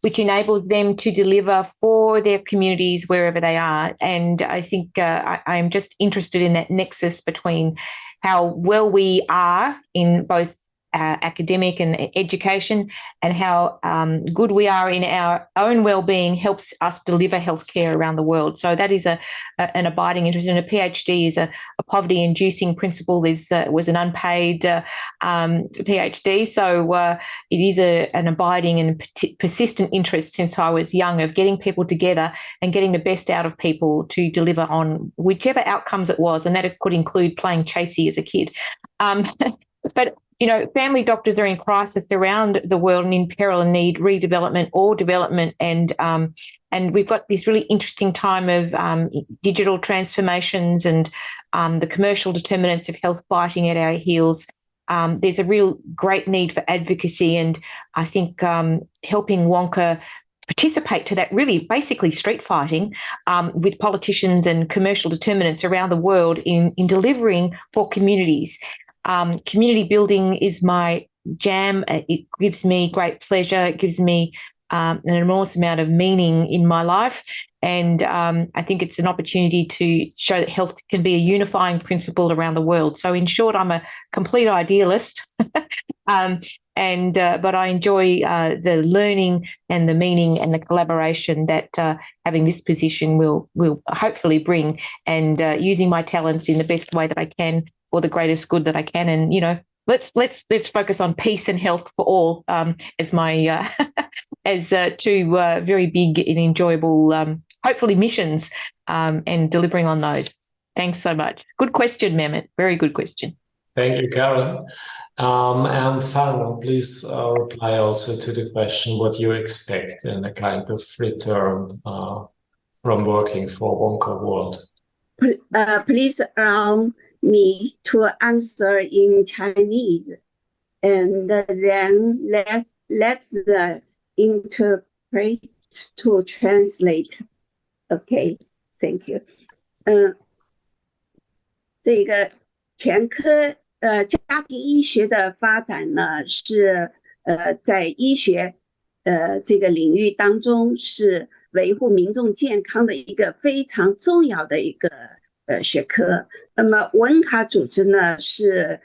which enables them to deliver for their communities wherever they are. And I think I'm just interested in that nexus between how well we are in both academic and education, and how good we are in our own well-being helps us deliver healthcare around the world. So that is an abiding interest. And a PhD is a poverty-inducing principle. Was an unpaid PhD, so it is an abiding and persistent interest since I was young, of getting people together and getting the best out of people to deliver on whichever outcomes it was, and that could include playing chasey as a kid. But family doctors are in crisis around the world and in peril and need redevelopment or development. And we've got this really interesting time of digital transformations and the commercial determinants of health biting at our heels. There's a real great need for advocacy, and I think helping WONCA participate to that, really basically street fighting with politicians and commercial determinants around the world in delivering for communities. Community building is my jam. It gives me great pleasure. It gives me an enormous amount of meaning in my life. And I think it's an opportunity to show that health can be a unifying principle around the world. So in short, I'm a complete idealist. But I enjoy the learning and the meaning and the collaboration that having this position will hopefully bring, and using my talents in the best way that I can for the greatest good that I can. And let's focus on peace and health for all as my as two very big and enjoyable hopefully missions, and delivering on those. Thanks so much. Good question, Mehmet. Very good question.
Thank you, Karen. And Fano, please reply also to the question what you expect in a kind of return from working for WONCA World.
Please allow me to answer in Chinese, and then let the interpret to translate. Okay, thank you. 这个全科家庭医学的发展呢，是在医学这个领域当中是维护民众健康的一个非常重要的一个学科。那么文卡组织呢是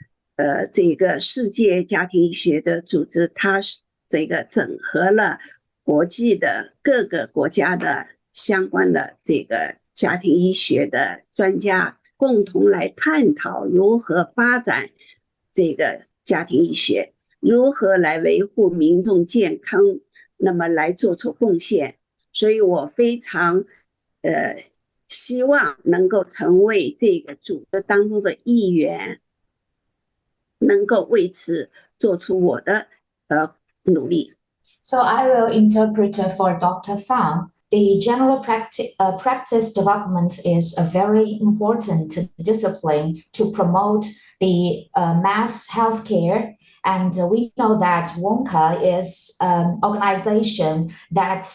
这个世界家庭医学的组织，它是这个整合了国际的各个国家的相关的这个家庭医学的专家，共同来探讨如何发展这个家庭医学，如何来维护民众健康，那么来做出贡献。所以我非常希望能够成为这个组织当中的一员，能够为此做出我的努力。
So I will interpret for Dr. Fang. The general practice development is a very important discipline to promote the mass healthcare. And we know that WONCA is an organization that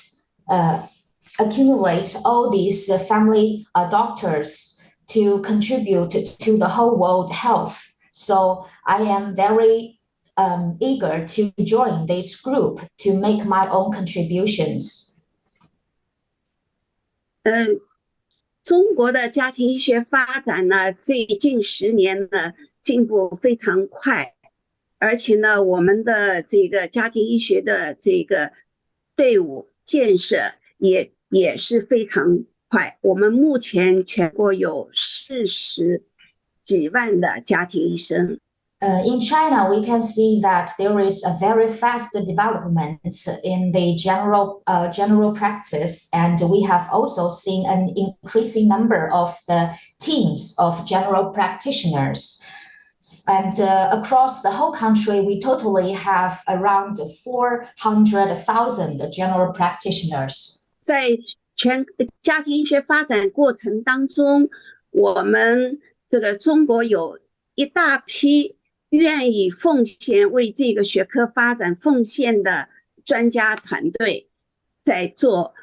accumulates all these family doctors to contribute to the whole world health. So I am very eager to join this group to make my own contributions.
中国的家庭医学发展呢，最近10年呢，进步非常快，而且呢，我们的这个家庭医学的这个队伍建设也是非常快。我们目前全国有40几万的家庭医生。
In China, we can see that there is a very fast development in the general practice, and we have also seen an increasing number of the teams of general practitioners. And across the whole country, we totally have around 400,000 general practitioners.
在全家庭医学发展过程当中，我们这个中国有一大批愿意奉献为这个学科发展奉献的专家团队，在做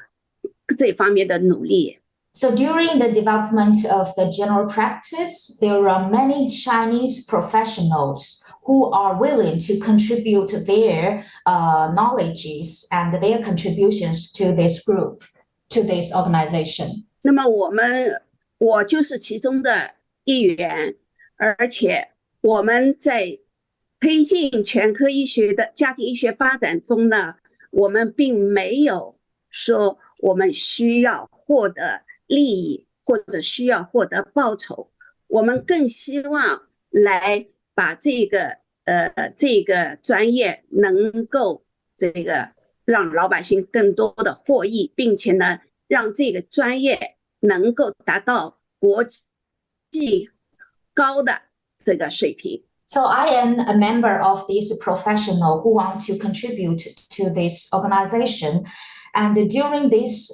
这方面的努力。
So during the development of the general practice, there are many Chinese professionals who are willing to contribute their knowledges and their contributions to this group, to this organization.
那么我就是其中的一员，而且我们在推进全科医学的家庭医学发展中呢，我们并没有说我们需要获得利益或者需要获得报酬，我们更希望来把这个专业能够这个让老百姓更多的获益，并且呢，让这个专业能够达到国际高的这个水平。
So I am a member of this professional who want to contribute to this organization. And during this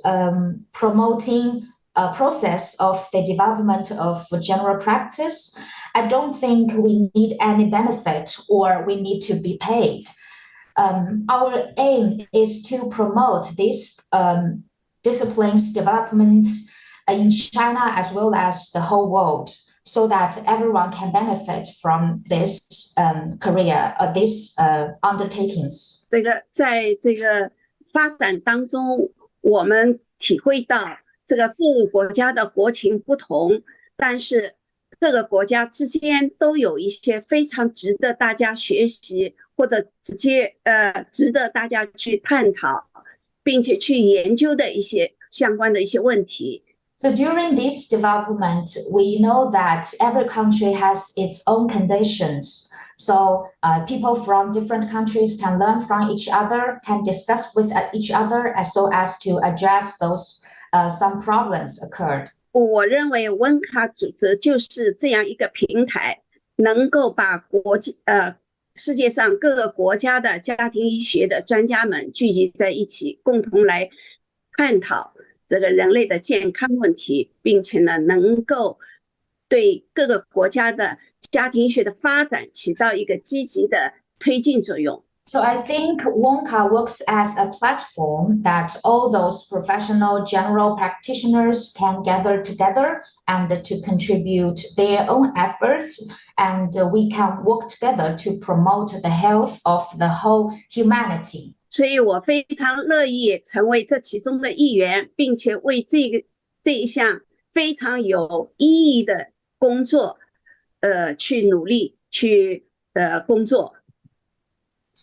promoting process of the development of general practice, I don't think we need any benefit or we need to be paid. Our aim is to promote this discipline's development in China as well as the whole world, so that everyone can benefit from this career, these undertakings.
在这个发展当中，我们体会到这个各个国家的国情不同，但是各个国家之间都有一些非常值得大家学习，或者值得大家去探讨，并且去研究的一些相关的一些问题。
So during this development, we know that every country has its own conditions. So people from different countries can learn from each other, can discuss with each other, so as to address those some problems occurred.
我认为WONCA组织就是这样一个平台，能够把世界上各个国家的家庭医学的专家们聚集在一起，共同来探讨这个人类的健康问题，并且呢，能够对各个国家的家庭医学的发展起到一个积极的推进作用。
So I think WONCA works as a platform that all those professional general practitioners can gather together and to contribute their own efforts, and we can work together to promote the health of the whole humanity.
所以我非常乐意成为这其中的一员，并且为这一项非常有意义的工作去努力去工作。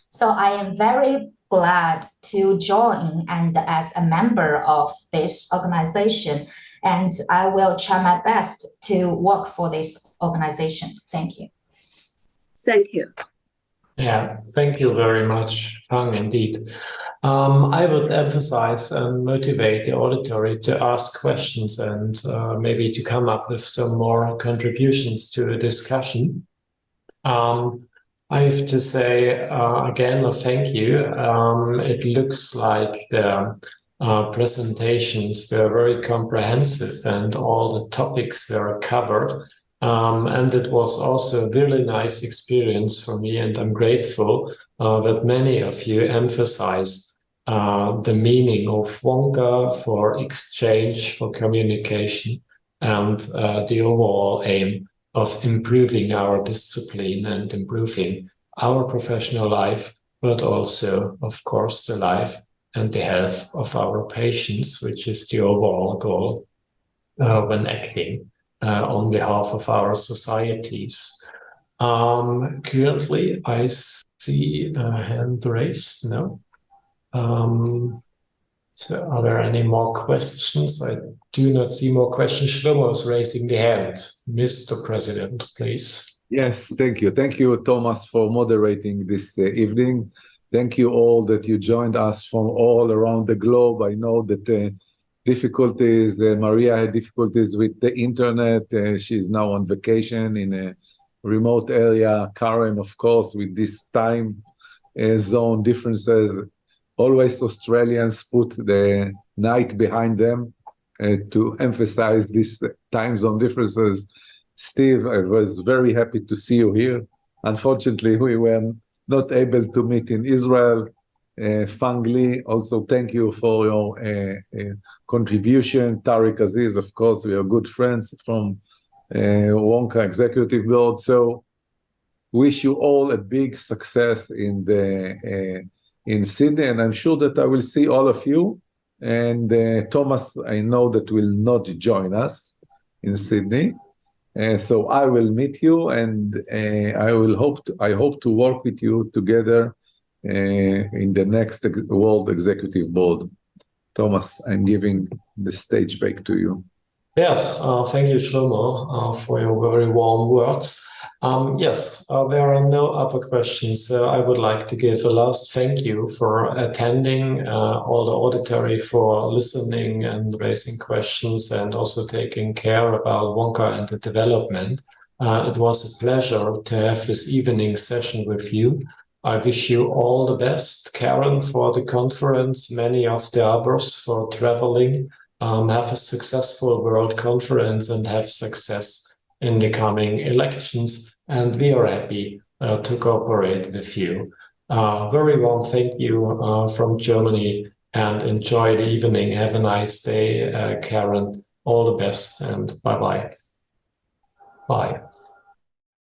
So I am very glad to join and as a member of this organization, and I will try my best to work for this organization. Thank you.
Thank you.
Yeah, thank you very much, Fang, indeed. I would emphasize and motivate the auditory to ask questions and maybe to come up with some more contributions to the discussion. I have to say again, thank you. It looks like the presentations were very comprehensive and all the topics were covered. And it was also a really nice experience for me, and I'm grateful that many of you emphasize the meaning of WONCA for exchange, for communication, and the overall aim of improving our discipline and improving our professional life, but also, of course, the life and the health of our patients, which is the overall goal when acting on behalf of our societies. Currently, I see a hand raised. No. So are there any more questions? I do not see more questions. Shlomo is raising the hand. Mr. President, please.
Yes, thank you. Thank you, Thomas, for moderating this evening. Thank you all that you joined us from all around the globe. I know that difficulties, Maria had difficulties with the internet. She's now on vacation in a remote area. Karen, of course, with this time zone differences. Always Australians put the night behind them to emphasize these time zone differences. Steve, I was very happy to see you here. Unfortunately, we were not able to meet in Israel. Fang Li, also thank you for your contribution. Tariq Aziz, of course, we are good friends from WONCA Executive Board. So wish you all a big success in Sydney, and I'm sure that I will see all of you. And Thomas, I know that will not join us in Sydney. So I will meet you, and I hope to work with you together in the next World Executive Board. Thomas, I'm giving the stage back to you.
Yes, thank you, Shlomo, for your very warm words. Yes, there are no other questions. I would like to give a last thank you for attending, all the auditory for listening and raising questions, and also taking care about WONCA and the development. It was a pleasure to have this evening session with you. I wish you all the best, Karen, for the conference, many of the others for traveling. Have a successful World Conference and have success in the coming elections. And we are happy to cooperate with you. Very warm thank you from Germany, and enjoy the evening. Have a nice day, Karen. All the best, and bye-bye. Bye.